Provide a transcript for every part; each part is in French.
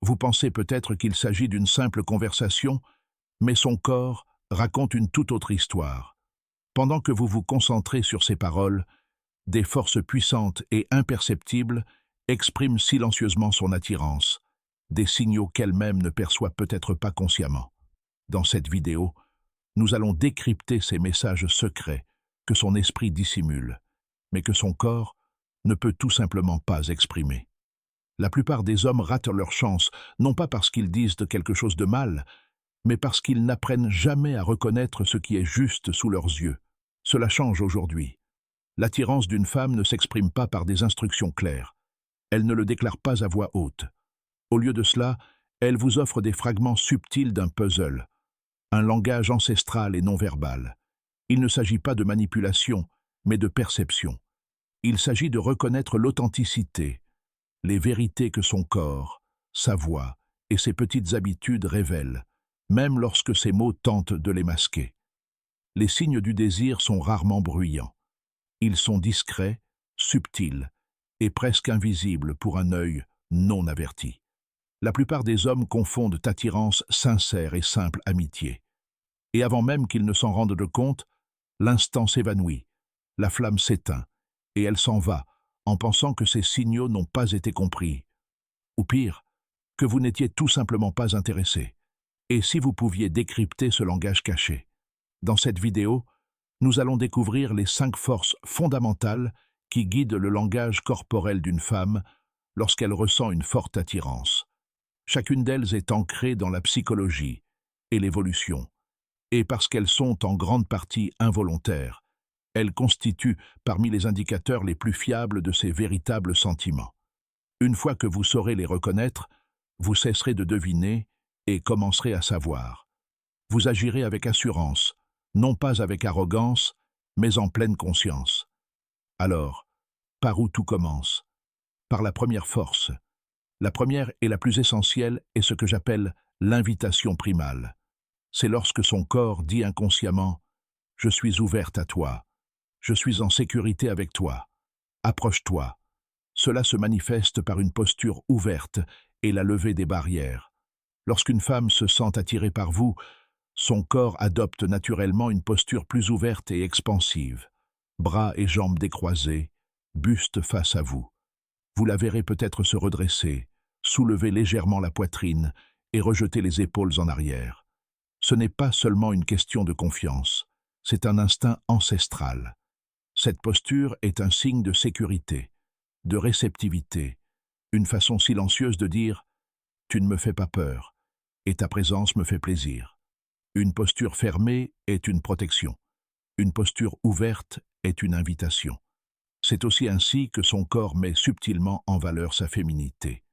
Vous pensez peut-être qu'il s'agit d'une simple conversation, mais son corps raconte une toute autre histoire. Pendant que vous vous concentrez sur ses paroles, des forces puissantes et imperceptibles expriment silencieusement son attirance, des signaux qu'elle-même ne perçoit peut-être pas consciemment. Dans cette vidéo, nous allons décrypter ces messages secrets que son esprit dissimule, mais que son corps ne peut tout simplement pas exprimer. La plupart des hommes ratent leur chance, non pas parce qu'ils disent quelque chose de mal, mais parce qu'ils n'apprennent jamais à reconnaître ce qui est juste sous leurs yeux. Cela change aujourd'hui. L'attirance d'une femme ne s'exprime pas par des instructions claires. Elle ne le déclare pas à voix haute. Au lieu de cela, elle vous offre des fragments subtils d'un puzzle, un langage ancestral et non verbal. Il ne s'agit pas de manipulation, mais de perception. Il s'agit de reconnaître l'authenticité, les vérités que son corps, sa voix et ses petites habitudes révèlent, même lorsque ses mots tentent de les masquer. Les signes du désir sont rarement bruyants. Ils sont discrets, subtils et presque invisibles pour un œil non averti. La plupart des hommes confondent attirance sincère et simple amitié. Et avant même qu'ils ne s'en rendent compte, l'instant s'évanouit, la flamme s'éteint, et elle s'en va, en pensant que ces signaux n'ont pas été compris. Ou pire, que vous n'étiez tout simplement pas intéressé. Et si vous pouviez décrypter ce langage caché? Dans cette vidéo, nous allons découvrir les 5 forces fondamentales qui guident le langage corporel d'une femme lorsqu'elle ressent une forte attirance. Chacune d'elles est ancrée dans la psychologie et l'évolution, et parce qu'elles sont en grande partie involontaires, elles constituent parmi les indicateurs les plus fiables de ces véritables sentiments. Une fois que vous saurez les reconnaître, vous cesserez de deviner et commencerez à savoir. Vous agirez avec assurance, non pas avec arrogance, mais en pleine conscience. Alors, par où tout commence? Par la première force. La première et la plus essentielle est ce que j'appelle l'invitation primale. C'est lorsque son corps dit inconsciemment « Je suis ouverte à toi »,« Je suis en sécurité avec toi »,« Approche-toi ». Cela se manifeste par une posture ouverte et la levée des barrières. Lorsqu'une femme se sent attirée par vous, son corps adopte naturellement une posture plus ouverte et expansive, bras et jambes décroisés, buste face à vous. Vous la verrez peut-être se redresser, soulever légèrement la poitrine et rejeter les épaules en arrière. Ce n'est pas seulement une question de confiance, c'est un instinct ancestral. Cette posture est un signe de sécurité, de réceptivité, une façon silencieuse de dire « Tu ne me fais pas peur, et ta présence me fait plaisir ». Une posture fermée est une protection. Une posture ouverte est une invitation. C'est aussi ainsi que son corps met subtilement en valeur sa féminité.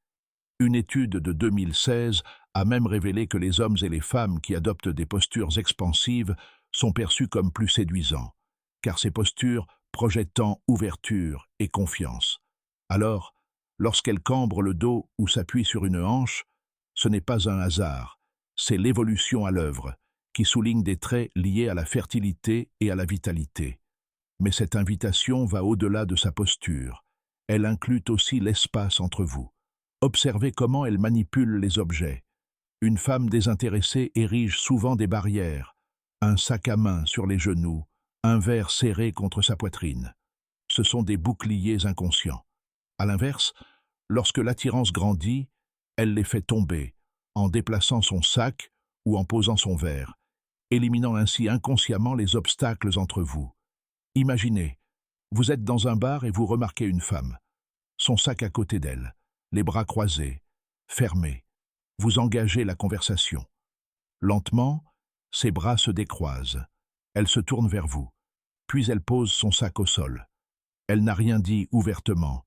Une étude de 2016 a même révélé que les hommes et les femmes qui adoptent des postures expansives sont perçus comme plus séduisants, car ces postures projettent tant ouverture et confiance. Alors, lorsqu'elle cambre le dos ou s'appuie sur une hanche, ce n'est pas un hasard, c'est l'évolution à l'œuvre, qui souligne des traits liés à la fertilité et à la vitalité. Mais cette invitation va au-delà de sa posture. Elle inclut aussi l'espace entre vous. Observez comment elle manipule les objets. Une femme désintéressée érige souvent des barrières, un sac à main sur les genoux, un verre serré contre sa poitrine. Ce sont des boucliers inconscients. À l'inverse, lorsque l'attirance grandit, elle les fait tomber, en déplaçant son sac ou en posant son verre, éliminant ainsi inconsciemment les obstacles entre vous. Imaginez, vous êtes dans un bar et vous remarquez une femme. Son sac à côté d'elle, les bras croisés, fermés. Vous engagez la conversation. Lentement, ses bras se décroisent. Elle se tourne vers vous, puis elle pose son sac au sol. Elle n'a rien dit ouvertement,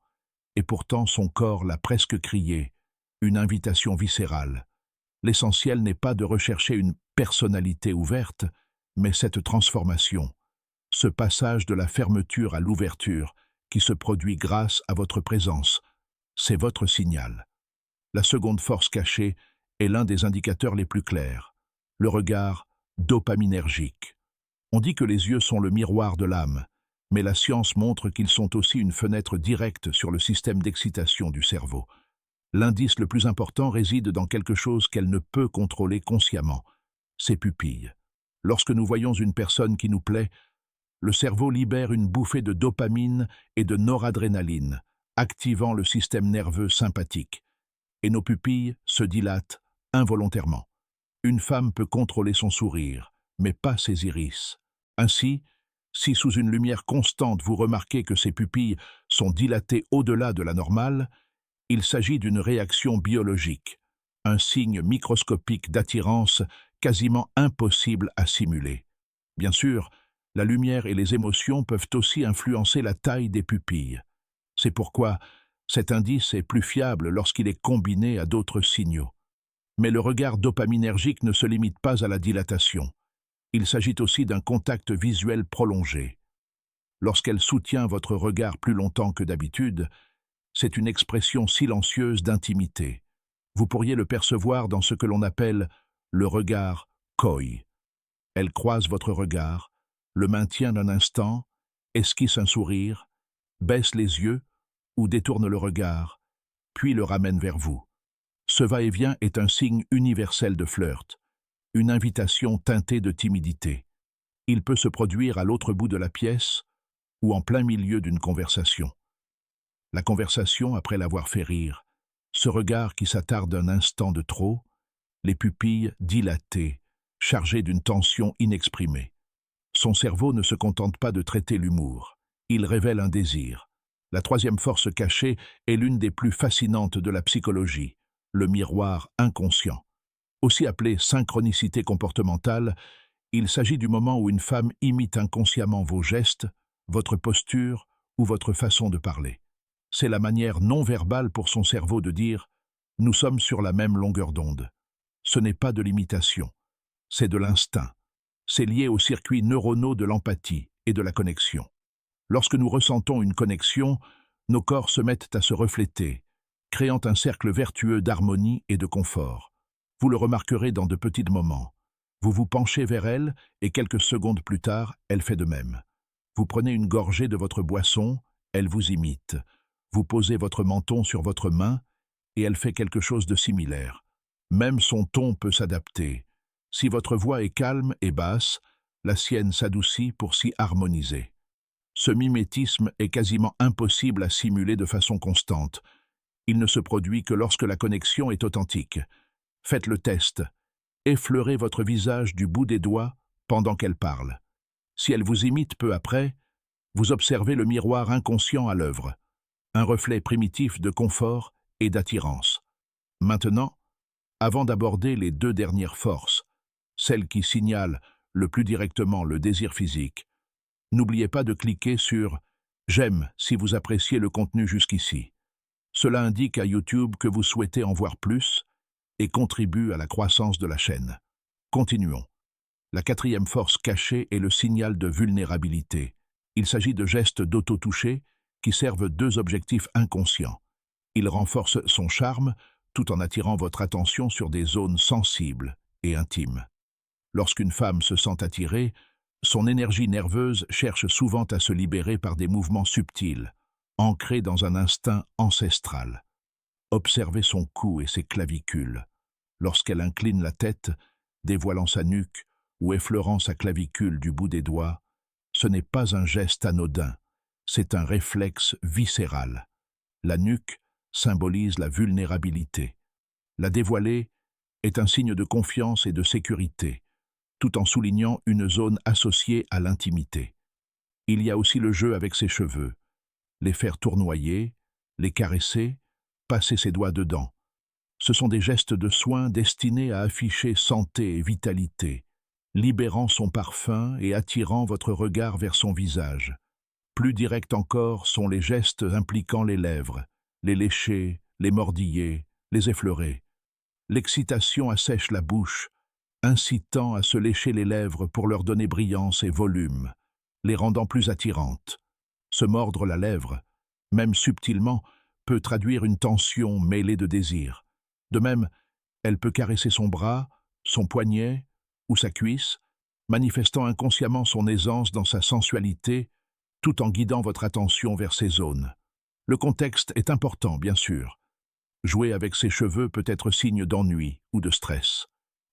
et pourtant son corps l'a presque crié, une invitation viscérale. L'essentiel n'est pas de rechercher une personnalité ouverte, mais cette transformation, ce passage de la fermeture à l'ouverture qui se produit grâce à votre présence, c'est votre signal. La seconde force cachée est l'un des indicateurs les plus clairs, le regard dopaminergique. On dit que les yeux sont le miroir de l'âme, mais la science montre qu'ils sont aussi une fenêtre directe sur le système d'excitation du cerveau. L'indice le plus important réside dans quelque chose qu'elle ne peut contrôler consciemment, ses pupilles. Lorsque nous voyons une personne qui nous plaît, le cerveau libère une bouffée de dopamine et de noradrénaline, activant le système nerveux sympathique, et nos pupilles se dilatent involontairement. Une femme peut contrôler son sourire, mais pas ses iris. Ainsi, si sous une lumière constante vous remarquez que ses pupilles sont dilatées au-delà de la normale, il s'agit d'une réaction biologique, un signe microscopique d'attirance quasiment impossible à simuler. Bien sûr, la lumière et les émotions peuvent aussi influencer la taille des pupilles. C'est pourquoi cet indice est plus fiable lorsqu'il est combiné à d'autres signaux. Mais le regard dopaminergique ne se limite pas à la dilatation. Il s'agit aussi d'un contact visuel prolongé. Lorsqu'elle soutient votre regard plus longtemps que d'habitude, c'est une expression silencieuse d'intimité. Vous pourriez le percevoir dans ce que l'on appelle le regard koi. Elle croise votre regard, le maintient un instant, esquisse un sourire, baisse les yeux ou détourne le regard, puis le ramène vers vous. Ce va-et-vient est un signe universel de flirt, une invitation teintée de timidité. Il peut se produire à l'autre bout de la pièce ou en plein milieu d'une conversation. La conversation après l'avoir fait rire, ce regard qui s'attarde un instant de trop, les pupilles dilatées, chargées d'une tension inexprimée. Son cerveau ne se contente pas de traiter l'humour, il révèle un désir. La troisième force cachée est l'une des plus fascinantes de la psychologie, le miroir inconscient. Aussi appelé synchronicité comportementale, il s'agit du moment où une femme imite inconsciemment vos gestes, votre posture ou votre façon de parler. C'est la manière non verbale pour son cerveau de dire « nous sommes sur la même longueur d'onde ». Ce n'est pas de l'imitation, c'est de l'instinct. C'est lié aux circuits neuronaux de l'empathie et de la connexion. Lorsque nous ressentons une connexion, nos corps se mettent à se refléter, créant un cercle vertueux d'harmonie et de confort. Vous le remarquerez dans de petits moments. Vous vous penchez vers elle et quelques secondes plus tard, elle fait de même. Vous prenez une gorgée de votre boisson, elle vous imite. Vous posez votre menton sur votre main et elle fait quelque chose de similaire. Même son ton peut s'adapter. Si votre voix est calme et basse, la sienne s'adoucit pour s'y harmoniser. Ce mimétisme est quasiment impossible à simuler de façon constante. Il ne se produit que lorsque la connexion est authentique. Faites le test. Effleurez votre visage du bout des doigts pendant qu'elle parle. Si elle vous imite peu après, vous observez le miroir inconscient à l'œuvre, un reflet primitif de confort et d'attirance. Maintenant, avant d'aborder les deux dernières forces, celles qui signalent le plus directement le désir physique, n'oubliez pas de cliquer sur « J'aime » si vous appréciez le contenu jusqu'ici. Cela indique à YouTube que vous souhaitez en voir plus et contribue à la croissance de la chaîne. Continuons. La quatrième force cachée est le signal de vulnérabilité. Il s'agit de gestes d'auto-toucher qui servent deux objectifs inconscients. Ils renforcent son charme tout en attirant votre attention sur des zones sensibles et intimes. Lorsqu'une femme se sent attirée, son énergie nerveuse cherche souvent à se libérer par des mouvements subtils, ancrés dans un instinct ancestral. Observez son cou et ses clavicules. Lorsqu'elle incline la tête, dévoilant sa nuque ou effleurant sa clavicule du bout des doigts, ce n'est pas un geste anodin, c'est un réflexe viscéral. La nuque symbolise la vulnérabilité. La dévoiler est un signe de confiance et de sécurité, tout en soulignant une zone associée à l'intimité. Il y a aussi le jeu avec ses cheveux, les faire tournoyer, les caresser, passer ses doigts dedans. Ce sont des gestes de soin destinés à afficher santé et vitalité, libérant son parfum et attirant votre regard vers son visage. Plus directs encore sont les gestes impliquant les lèvres, les lécher, les mordiller, les effleurer. L'excitation assèche la bouche, incitant à se lécher les lèvres pour leur donner brillance et volume, les rendant plus attirantes. Se mordre la lèvre, même subtilement, peut traduire une tension mêlée de désir. De même, elle peut caresser son bras, son poignet ou sa cuisse, manifestant inconsciemment son aisance dans sa sensualité, tout en guidant votre attention vers ces zones. Le contexte est important, bien sûr. Jouer avec ses cheveux peut être signe d'ennui ou de stress.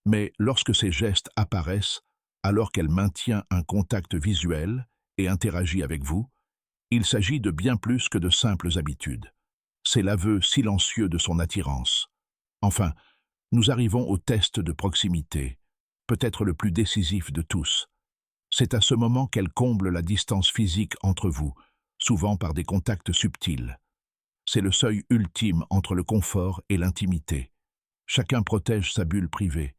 Mais lorsque ces gestes apparaissent, alors qu'elle maintient un contact visuel et interagit avec vous, il s'agit de bien plus que de simples habitudes. C'est l'aveu silencieux de son attirance. Enfin, nous arrivons au test de proximité, peut-être le plus décisif de tous. C'est à ce moment qu'elle comble la distance physique entre vous, souvent par des contacts subtils. C'est le seuil ultime entre le confort et l'intimité. Chacun protège sa bulle privée,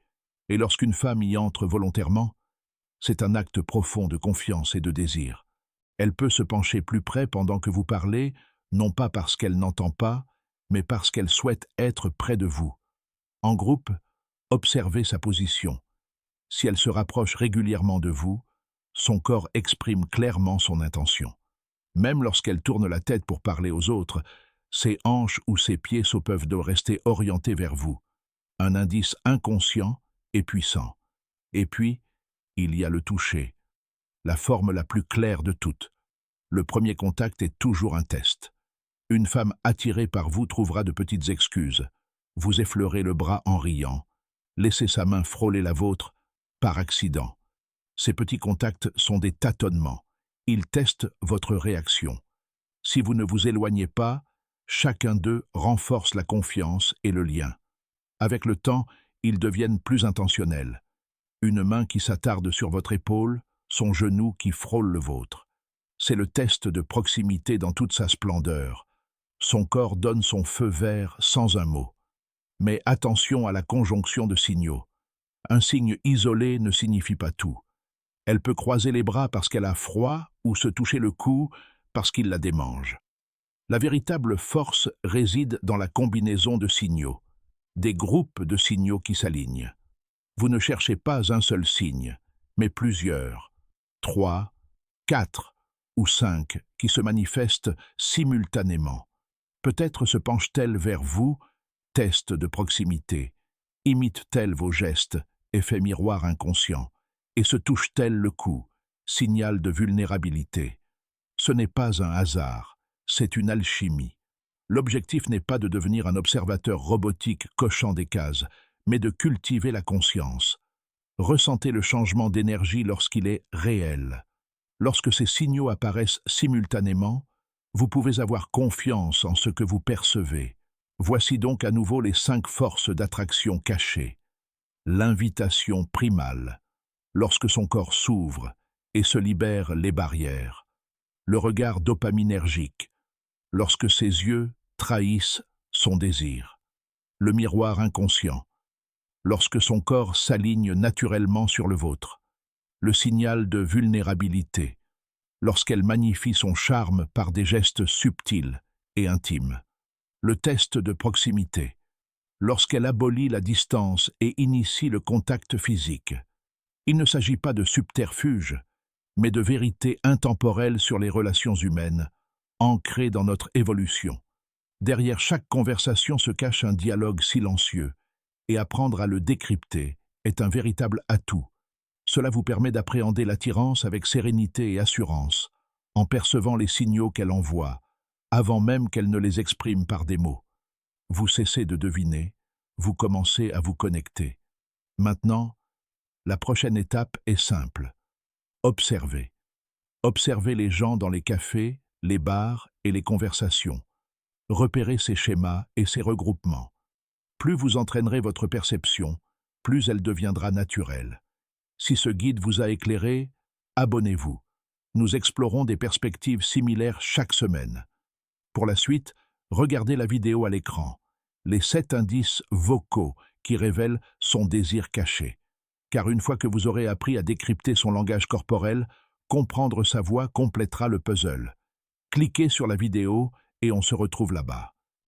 et lorsqu'une femme y entre volontairement, c'est un acte profond de confiance et de désir. Elle peut se pencher plus près pendant que vous parlez, non pas parce qu'elle n'entend pas, mais parce qu'elle souhaite être près de vous. En groupe, observez sa position. Si elle se rapproche régulièrement de vous, son corps exprime clairement son intention. Même lorsqu'elle tourne la tête pour parler aux autres, ses hanches ou ses pieds peuvent rester orientés vers vous. Un indice inconscient et puissant. Et puis, il y a le toucher, la forme la plus claire de toutes. Le premier contact est toujours un test. Une femme attirée par vous trouvera de petites excuses. Vous effleurez le bras en riant. Laissez sa main frôler la vôtre par accident. Ces petits contacts sont des tâtonnements. Ils testent votre réaction. Si vous ne vous éloignez pas, chacun d'eux renforce la confiance et le lien. Avec le temps, ils deviennent plus intentionnels. Une main qui s'attarde sur votre épaule, son genou qui frôle le vôtre. C'est le test de proximité dans toute sa splendeur. Son corps donne son feu vert sans un mot. Mais attention à la conjonction de signaux. Un signe isolé ne signifie pas tout. Elle peut croiser les bras parce qu'elle a froid ou se toucher le cou parce qu'il la démange. La véritable force réside dans la combinaison de signaux, des groupes de signaux qui s'alignent. Vous ne cherchez pas un seul signe, mais plusieurs, 3, 4 ou 5 qui se manifestent simultanément. Peut-être se penche-t-elle vers vous, test de proximité, imite-t-elle vos gestes, effet miroir inconscient, et se touche-t-elle le cou, signal de vulnérabilité. Ce n'est pas un hasard, c'est une alchimie. L'objectif n'est pas de devenir un observateur robotique cochant des cases, mais de cultiver la conscience. Ressentez le changement d'énergie lorsqu'il est réel. Lorsque ces signaux apparaissent simultanément, vous pouvez avoir confiance en ce que vous percevez. Voici donc à nouveau les 5 forces d'attraction cachées. L'invitation primale, lorsque son corps s'ouvre et se libèrent les barrières. Le regard dopaminergique, lorsque ses yeux trahissent son désir. Le miroir inconscient, lorsque son corps s'aligne naturellement sur le vôtre. Le signal de vulnérabilité, lorsqu'elle magnifie son charme par des gestes subtils et intimes. Le test de proximité, lorsqu'elle abolit la distance et initie le contact physique. Il ne s'agit pas de subterfuge, mais de vérité intemporelle sur les relations humaines, ancrée dans notre évolution. Derrière chaque conversation se cache un dialogue silencieux, et apprendre à le décrypter est un véritable atout. Cela vous permet d'appréhender l'attirance avec sérénité et assurance, en percevant les signaux qu'elle envoie, avant même qu'elle ne les exprime par des mots. Vous cessez de deviner, vous commencez à vous connecter. Maintenant, la prochaine étape est simple. Observez. Observez les gens dans les cafés, les bars et les conversations. Repérez ces schémas et ces regroupements. Plus vous entraînerez votre perception, plus elle deviendra naturelle. Si ce guide vous a éclairé, abonnez-vous. Nous explorons des perspectives similaires chaque semaine. Pour la suite, regardez la vidéo à l'écran, les 7 indices vocaux qui révèlent son désir caché. Car une fois que vous aurez appris à décrypter son langage corporel, comprendre sa voix complétera le puzzle. Cliquez sur la vidéo et on se retrouve là-bas.